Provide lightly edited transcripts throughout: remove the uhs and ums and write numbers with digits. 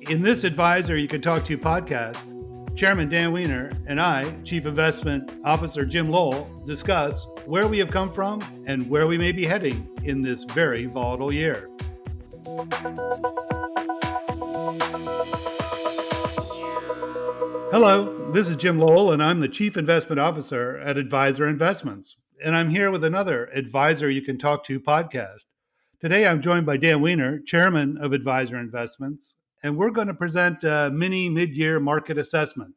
In this Advisor You Can Talk To podcast, Chairman Dan Wiener and I, Chief Investment Officer Jim Lowell, discuss where we have come from and where we may be heading in this very volatile year. Hello, this is Jim Lowell, and I'm the Chief Investment Officer at Advisor Investments. And I'm here with another Advisor You Can Talk To podcast. Today, I'm joined by Dan Wiener, Chairman of Advisor Investments, and we're going to present a mini mid-year market assessment,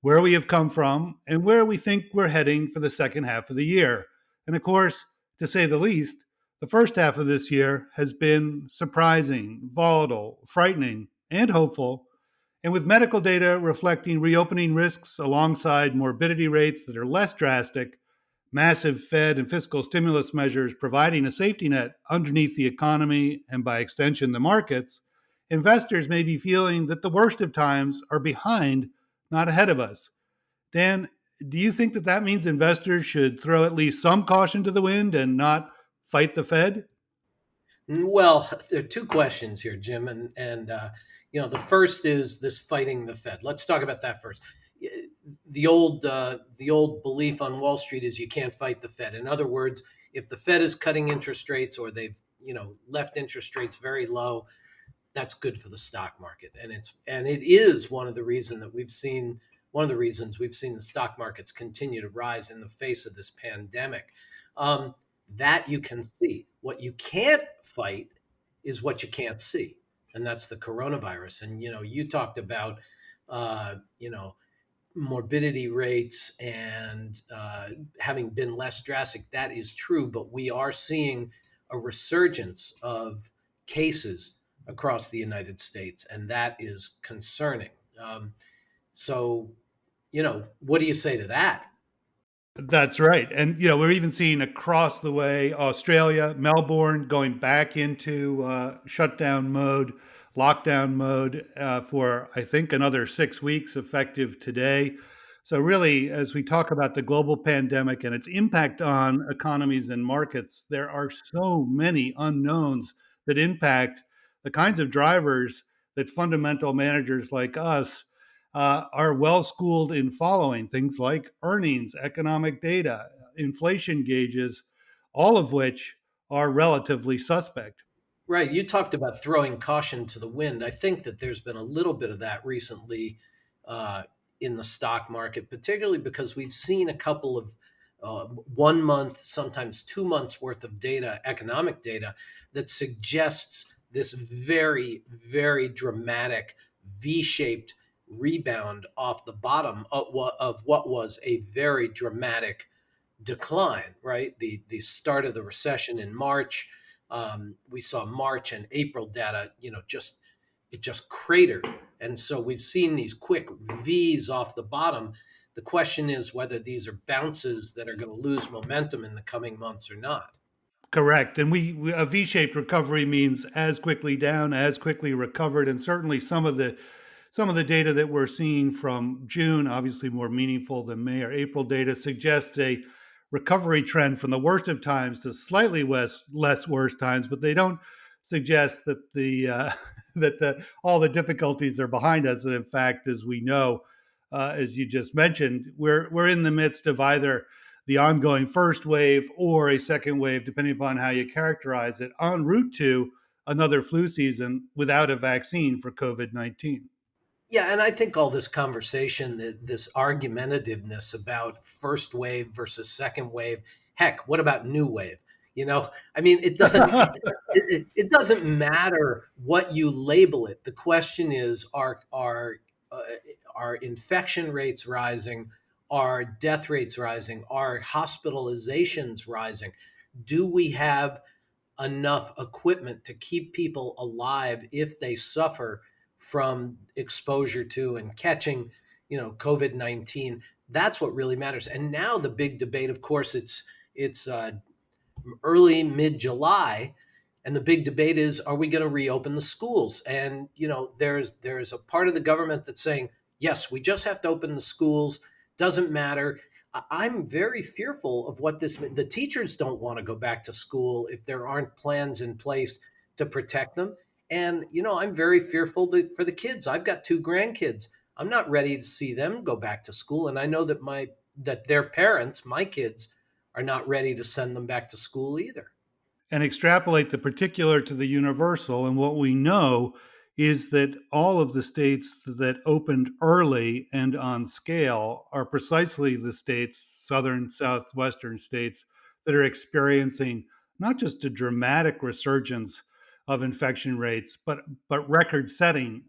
where we have come from and where we think we're heading for the second half of the year. And of course, to say the least, the first half of this year has been surprising, volatile, frightening, and hopeful, and with medical data reflecting reopening risks alongside morbidity rates that are less drastic, massive Fed and fiscal stimulus measures providing a safety net underneath the economy and by extension the markets, investors may be feeling that the worst of times are behind, not ahead of us. Dan, do you think that means investors should throw at least some caution to the wind and not fight the Fed? Well, there are two questions here, Jim, and the first is this fighting the Fed. Let's talk about that first. The old belief on Wall Street is you can't fight the Fed. In other words, if the Fed is cutting interest rates or they've left interest rates very low, that's good for the stock market, and it is one of the reasons we've seen the stock markets continue to rise in the face of this pandemic. That you can see. What you can't fight is what you can't see, and that's the coronavirus. And you talked about morbidity rates and having been less drastic. That is true, but we are seeing a resurgence of cases across the United States, and that is concerning. So, what do you say to that? That's right. And, we're even seeing across the way Australia, Melbourne, going back into shutdown mode, lockdown mode for, I think, another 6 weeks effective today. So really, as we talk about the global pandemic and its impact on economies and markets, there are so many unknowns that impact the kinds of drivers that fundamental managers like us are well schooled in following, things like earnings, economic data, inflation gauges, all of which are relatively suspect. Right. You talked about throwing caution to the wind. I think that there's been a little bit of that recently in the stock market, particularly because we've seen a couple of 1 month, sometimes 2 months worth of data, economic data, that suggests this very, very dramatic V-shaped rebound off the bottom of what was a very dramatic decline, right? The start of the recession in March. We saw March and April data, it just cratered. And so we've seen these quick V's off the bottom. The question is whether these are bounces that are going to lose momentum in the coming months or not. Correct. And a V-shaped recovery means as quickly down, as quickly recovered. And certainly some of the data that we're seeing from June, obviously more meaningful than May or April data, suggests a recovery trend from the worst of times to slightly less worse times, but they don't suggest that all the difficulties are behind us. And in fact, as we know, as you just mentioned, we're in the midst of either the ongoing first wave or a second wave, depending upon how you characterize it, en route to another flu season without a vaccine for COVID-19. Yeah, and I think all this conversation, this argumentativeness about first wave versus second wave, heck, what about new wave? It doesn't it doesn't matter what you label it. The question is, are infection rates rising? Are death rates rising? Are hospitalizations rising? Do we have enough equipment to keep people alive if they suffer from exposure to and catching, COVID-19? That's what really matters. And now the big debate, of course, it's early mid-July, and the big debate is, are we going to reopen the schools? And there's a part of the government that's saying, yes, we just have to open the schools. Doesn't matter. I'm very fearful of what the teachers don't want to go back to school if there aren't plans in place to protect them. And, I'm very fearful for the kids. I've got two grandkids. I'm not ready to see them go back to school. And I know that their parents, my kids, are not ready to send them back to school either. And extrapolate the particular to the universal. And what we know is that all of the states that opened early and on scale are precisely the states, southern, southwestern states, that are experiencing not just a dramatic resurgence of infection rates, but record setting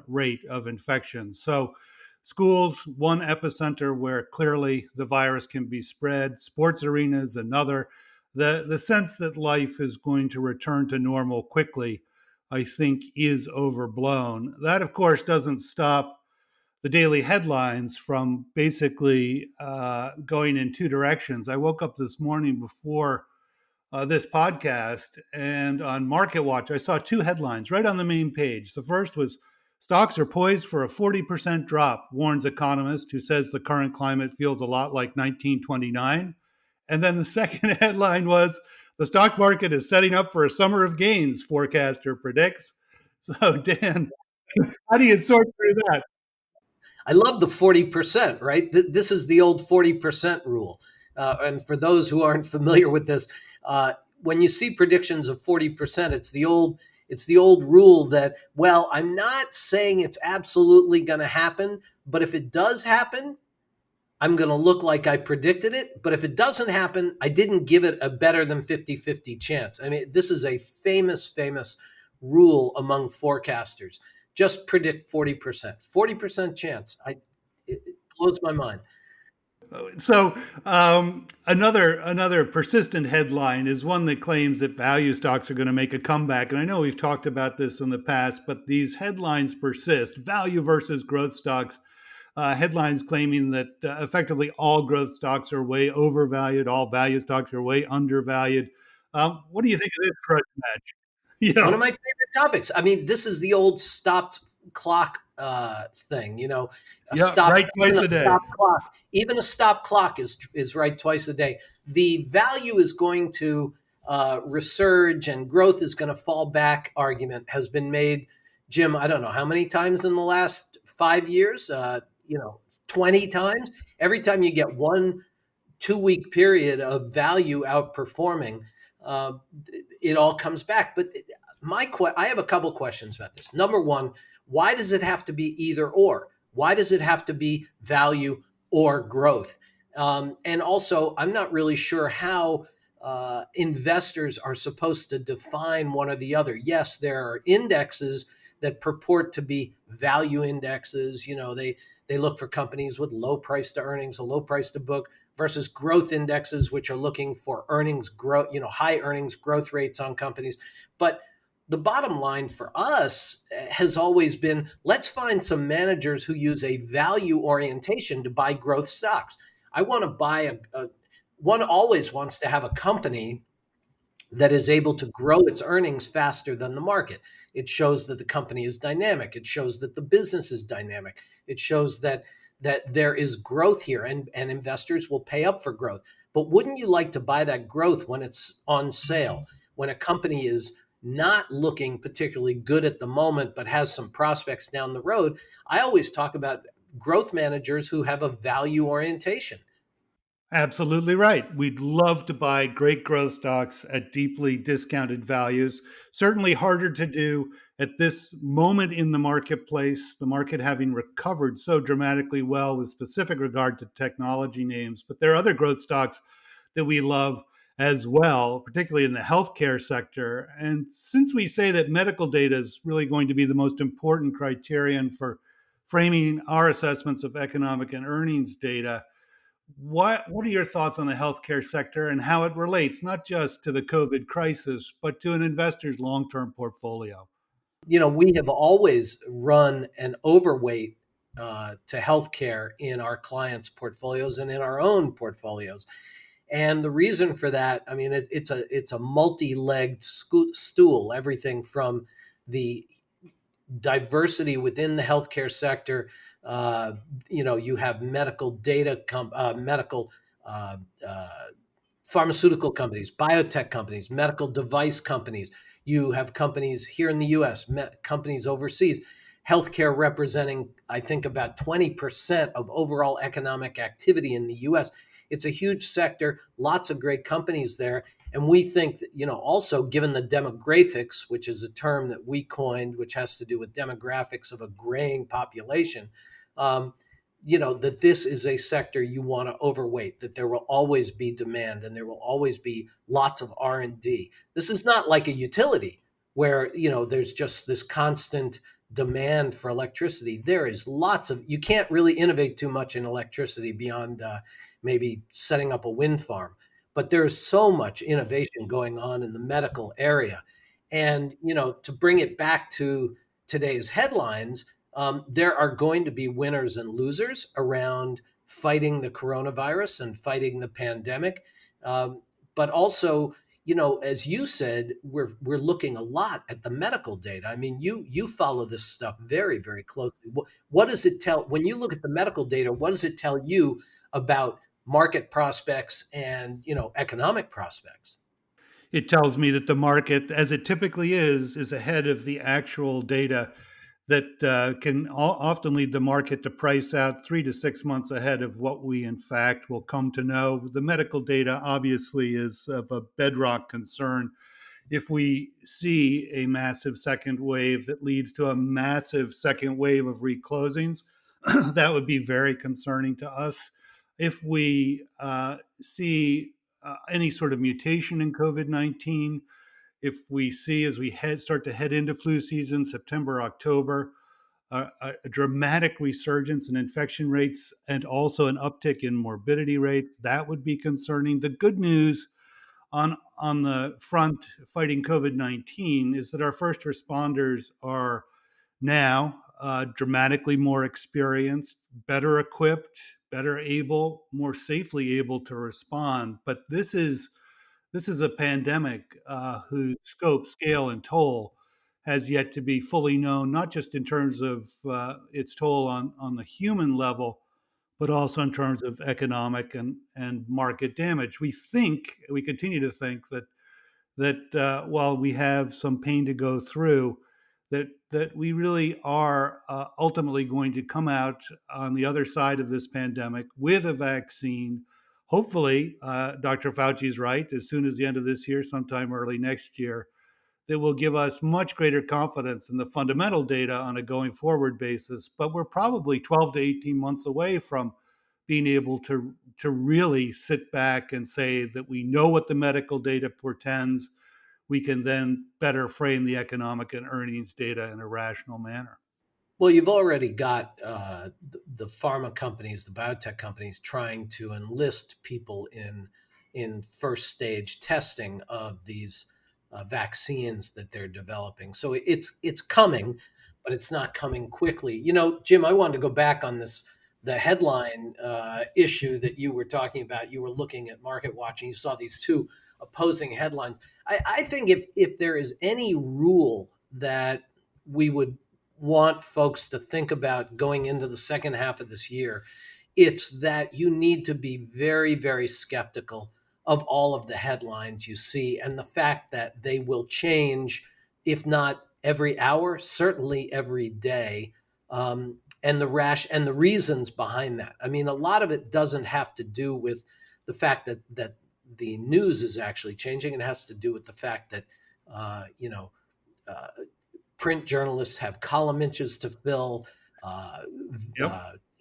rate of infection. So schools, one epicenter where clearly the virus can be spread, sports arenas, another. The sense that life is going to return to normal quickly, I think, is overblown. That, of course, doesn't stop the daily headlines from basically going in two directions. I woke up this morning before this podcast, and on Market Watch, I saw two headlines right on the main page. The first was stocks are poised for a 40% drop, warns economist who says the current climate feels a lot like 1929. And then the second headline was the stock market is setting up for a summer of gains, forecaster predicts. So, Dan, how do you sort through that? I love the 40%, right? This is the old 40% rule. And for those who aren't familiar with this, when you see predictions of 40%, it's the old rule that, well, I'm not saying it's absolutely going to happen, but if it does happen, I'm going to look like I predicted it. But if it doesn't happen, I didn't give it a better than 50-50 chance. I mean, this is a famous, famous rule among forecasters. Just predict 40%. 40% chance. It blows my mind. So another persistent headline is one that claims that value stocks are going to make a comeback. And I know we've talked about this in the past, but these headlines persist. Value versus growth stocks. Headlines claiming that effectively all growth stocks are way overvalued, all value stocks are way undervalued. What do you think of this grudge match? You One of know, my favorite topics. I mean, this is the old stopped clock thing. A yeah, stop, right even twice a a day. stop clock, even a stop clock is right twice a day. The value is going to resurge and growth is going to fall back. Argument has been made, Jim. I don't know how many times in the last 5 years. 20 times. Every time you get one 2 week period of value outperforming, uh, it all comes back. But I have a couple questions about this. Number one, why does it have to be either or? Why does it have to be value or growth? And also, I'm not really sure how investors are supposed to define one or the other. Yes, there are indexes that purport to be value indexes. They look for companies with low price to earnings, a low price to book, versus growth indexes, which are looking for earnings growth, high earnings growth rates on companies. But the bottom line for us has always been, let's find some managers who use a value orientation to buy growth stocks. I want to buy one always wants to have a company that is able to grow its earnings faster than the market. It shows that the company is dynamic. It shows that the business is dynamic. It shows that there is growth here, and investors will pay up for growth. But wouldn't you like to buy that growth when it's on sale, when a company is not looking particularly good at the moment, but has some prospects down the road? I always talk about growth managers who have a value orientation. Absolutely right. We'd love to buy great growth stocks at deeply discounted values. Certainly harder to do at this moment in the marketplace, the market having recovered so dramatically well with specific regard to technology names. But there are other growth stocks that we love as well, particularly in the healthcare sector. And since we say that medical data is really going to be the most important criterion for framing our assessments of economic and earnings data, what are your thoughts on the healthcare sector and how it relates not just to the COVID crisis, but to an investor's long term portfolio? We have always run an overweight to healthcare in our clients' portfolios and in our own portfolios. And the reason for that, I mean, it's a multi-legged stool. Everything from the diversity within the healthcare sector. You have medical data, medical uh, uh, pharmaceutical companies, biotech companies, medical device companies. You have companies here in the US, companies overseas. Healthcare representing, I think, about 20% of overall economic activity in the US. It's a huge sector, lots of great companies there. And we think that, also given the demographics, which is a term that we coined, which has to do with demographics of a graying population, um, that this is a sector you want to overweight, that there will always be demand and there will always be lots of R&D. This is not like a utility where, there's just this constant demand for electricity. There is lots of, you can't really innovate too much in electricity beyond maybe setting up a wind farm. But there's so much innovation going on in the medical area. And, to bring it back to today's headlines, there are going to be winners and losers around fighting the coronavirus and fighting the pandemic. Um, but also, as you said, we're looking a lot at the medical data. I mean, you follow this stuff very, very closely. What does it tell when you look at the medical data? What does it tell you about market prospects and economic prospects? It tells me that the market, as it typically is ahead of the actual data that can often lead the market to price out 3 to 6 months ahead of what we, in fact, will come to know. The medical data obviously is of a bedrock concern. If we see a massive second wave that leads to a massive second wave of reclosings, that would be very concerning to us. If we see any sort of mutation in COVID 19, if we see as we start to head into flu season, September, October, a dramatic resurgence in infection rates and also an uptick in morbidity rates, that would be concerning. The good news on the front fighting COVID-19 is that our first responders are now dramatically more experienced, better equipped, better able, more safely able to respond. But this is a pandemic whose scope, scale, and toll has yet to be fully known, not just in terms of its toll on the human level, but also in terms of economic and market damage. We continue to think that while we have some pain to go through, that we really are ultimately going to come out on the other side of this pandemic with a vaccine. Hopefully, Dr. Fauci is right. As soon as the end of this year, sometime early next year, that will give us much greater confidence in the fundamental data on a going forward basis. But we're probably 12 to 18 months away from being able to really sit back and say that we know what the medical data portends. We can then better frame the economic and earnings data in a rational manner. Well, you've already got the pharma companies, the biotech companies, trying to enlist people in first stage testing of these vaccines that they're developing. So it's coming, but it's not coming quickly. Jim, I wanted to go back on the headline issue that you were talking about. You were looking at Market Watch and you saw these two opposing headlines. I think if there is any rule that we would want folks to think about going into the second half of this year, it's that you need to be very, very skeptical of all of the headlines you see and the fact that they will change, if not every hour, certainly every day. And the reasons behind that. I mean, a lot of it doesn't have to do with the fact that the news is actually changing. It has to do with the fact that you know uh, print journalists have column inches to fill. Uh, Yep.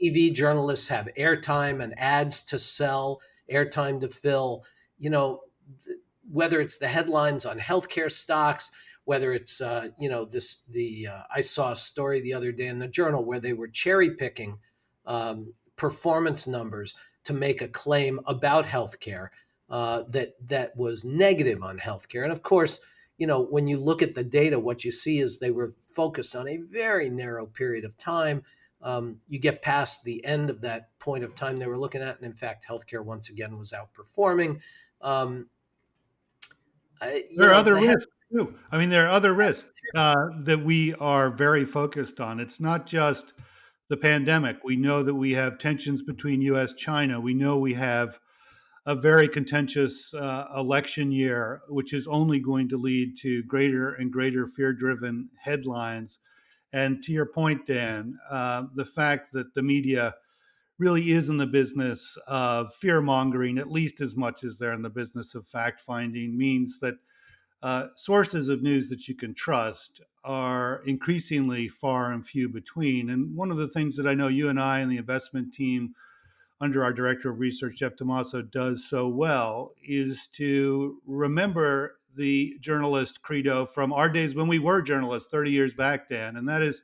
TV journalists have airtime and ads to sell, airtime to fill. You know, whether it's the headlines on healthcare stocks, whether it's I saw a story the other day in the Journal where they were cherry picking performance numbers to make a claim about healthcare that was negative on healthcare, and of course when you look at the data, what you see is they were focused on a very narrow period of time. You get past the end of that point of time they were looking at, and in fact, healthcare once again was outperforming. Um, There are other the head. risks too. I mean, there are other risks that we are very focused on. It's not just the pandemic. We know that we have tensions between U.S. China. We know we have a very contentious election year, which is only going to lead to greater and greater fear driven headlines. And to your point, Dan, the fact that the media really is in the business of fear mongering, at least as much as they're in the business of fact finding, means that sources of news that you can trust are increasingly far and few between. And one of the things that I know you and I and the investment team under our director of research, Jeff Tomaso, does so well is to remember the journalist credo from our days when we were journalists 30 years back, Dan. And that is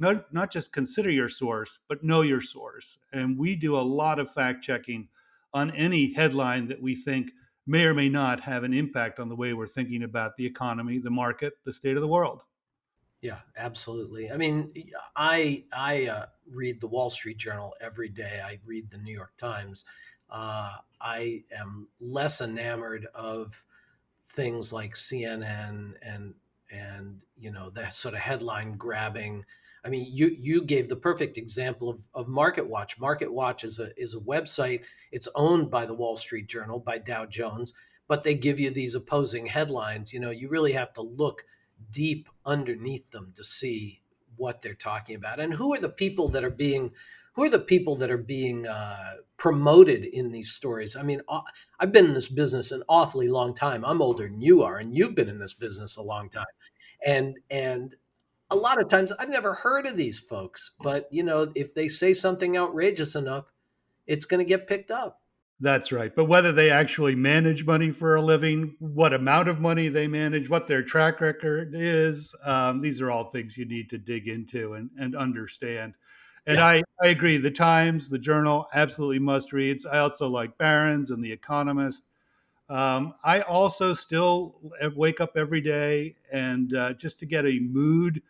not just consider your source, but know your source. And we do a lot of fact checking on any headline that we think may or may not have an impact on the way we're thinking about the economy, the market, the state of the world. Yeah, absolutely. I mean, I read the Wall Street Journal every day. I read the New York Times. I am less enamored of things like CNN and that sort of headline grabbing. I mean, you gave the perfect example of Market Watch. Market Watch is a website. It's owned by the Wall Street Journal, by Dow Jones, but they give you these opposing headlines. You really have to look deep underneath them to see what they're talking about and who are the people that are being promoted in these stories. I mean, I've been in this business an awfully long time. I'm older than you are, and you've been in this business a long time. And a lot of times I've never heard of these folks, but if they say something outrageous enough, it's going to get picked up. That's right. But whether they actually manage money for a living, what amount of money they manage, what their track record is, these are all things you need to dig into and understand. And Yeah. I agree. The Times, the Journal, absolutely must reads. I also like Barron's and The Economist. I also still wake up every day and just to get a mood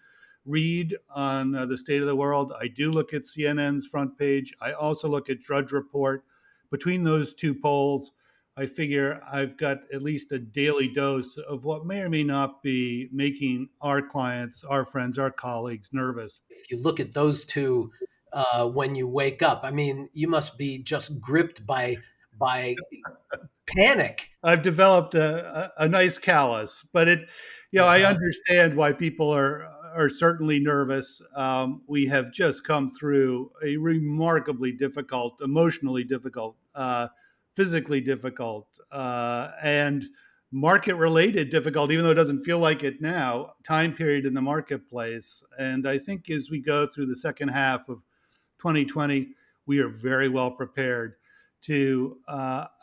read on the state of the world, I do look at CNN's front page. I also look at Drudge Report. Between those two polls, I figure I've got at least a daily dose of what may or may not be making our clients, our friends, our colleagues nervous. If you look at those two when you wake up, I mean, you must be just gripped by panic. I've developed a nice callus, but I Uh-huh. understand why people are certainly nervous. We have just come through a remarkably difficult, emotionally difficult, physically difficult, and market related difficult, even though it doesn't feel like it now, time period in the marketplace. And I think as we go through the second half of 2020, we are very well prepared to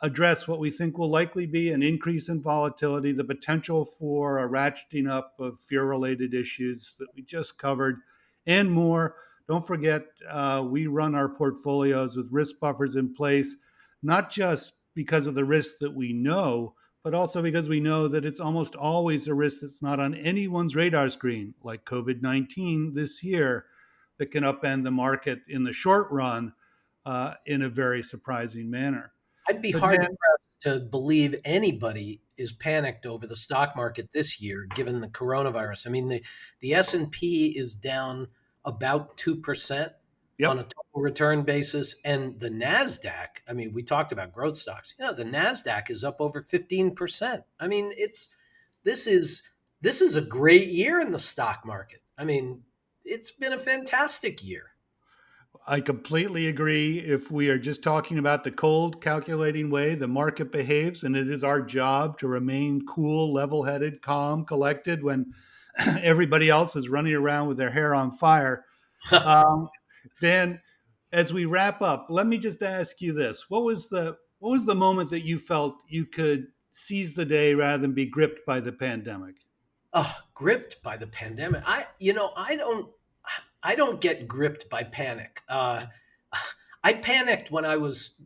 address what we think will likely be an increase in volatility, the potential for a ratcheting up of fear related issues that we just covered, and more. Don't forget, we run our portfolios with risk buffers in place, not just because of the risks that we know, but also because we know that it's almost always a risk that's not on anyone's radar screen, like COVID 19 this year, that can upend the market in the short run in a very surprising manner. I'd be So, hard Dan, pressed to believe anybody is panicked over the stock market this year, given the coronavirus. I mean, the S&P is down about 2% on a yep, total return basis, and the Nasdaq. I mean, we talked about growth stocks. The Nasdaq is up over 15%. I mean, this is this is a great year in the stock market. I mean, it's been a fantastic year. I completely agree. If we are just talking about the cold, calculating way the market behaves, and it is our job to remain cool, level headed, calm, collected when everybody else is running around with their hair on fire. Um, Dan, as we wrap up, let me just ask you this: what was the moment that you felt you could seize the day rather than be gripped by the pandemic? Oh, gripped by the pandemic. I don't get gripped by panic. I panicked when I was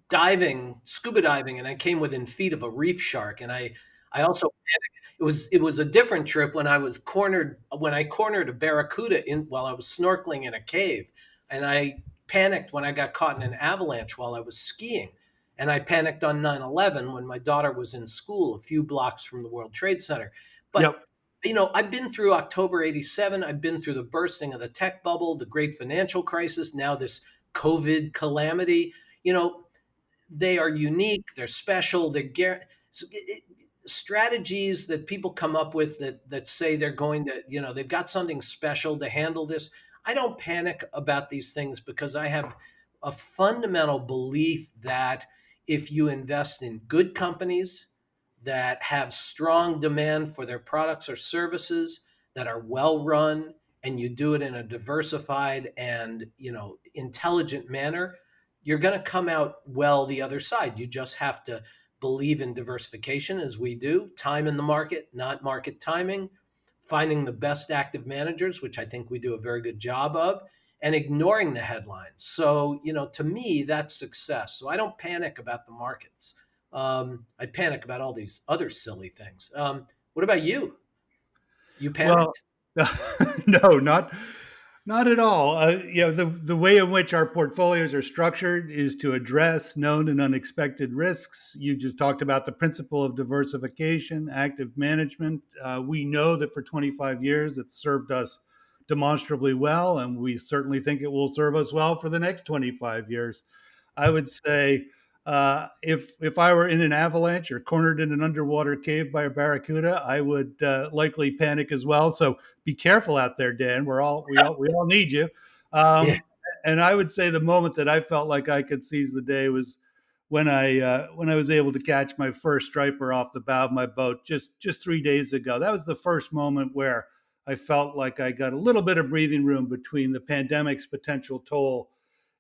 diving, scuba diving, and I came within feet of a reef shark. And I also panicked. It was a different trip when I cornered a barracuda while I was snorkeling in a cave, and I panicked when I got caught in an avalanche while I was skiing. And I panicked on 9/11 when my daughter was in school a few blocks from the World Trade Center. But Yep. I've been through October 87. I've been through the bursting of the tech bubble, the great financial crisis, now this COVID calamity. You know, they are unique, they're special, strategies that people come up with that say they're going to, they've got something special to handle this. I don't panic about these things because I have a fundamental belief that if you invest in good companies that have strong demand for their products or services, that are well run, and you do it in a diversified and intelligent manner, you're going to come out well the other side. You just have to believe in diversification, as we do, time in the market, not market timing, finding the best active managers, which I think we do a very good job of, and ignoring the headlines. So, to me, that's success. So I don't panic about the markets. I panic about all these other silly things. What about you? You Well, panicked? no, not at all. The way in which our portfolios are structured is to address known and unexpected risks. You just talked about the principle of diversification, active management. We know that for 25 years it's served us demonstrably well, and we certainly think it will serve us well for the next 25 years. I would say if I were in an avalanche or cornered in an underwater cave by a barracuda, I would likely panic as well. So be careful out there, Dan. We all need you. Yeah. Um, and I would say the moment that I felt like I could seize the day was when I was able to catch my first striper off the bow of my boat just 3 days ago. That was the first moment where I felt like I got a little bit of breathing room between the pandemic's potential toll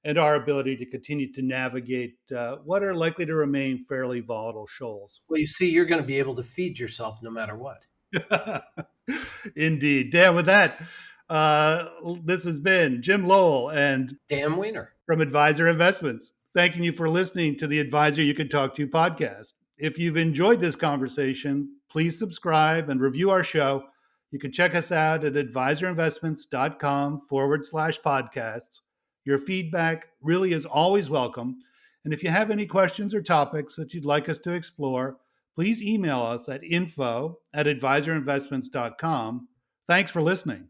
and our ability to continue to navigate what are likely to remain fairly volatile shoals. Well, you see, you're going to be able to feed yourself no matter what. Indeed. Dan, with that, this has been Jim Lowell and Dan Wiener. from Advisor Investments, thanking you for listening to the Advisor You Can Talk To podcast. If you've enjoyed this conversation, please subscribe and review our show. You can check us out at advisorinvestments.com/podcasts. Your feedback really is always welcome. And if you have any questions or topics that you'd like us to explore, please email us at info@advisorinvestments.com. Thanks for listening.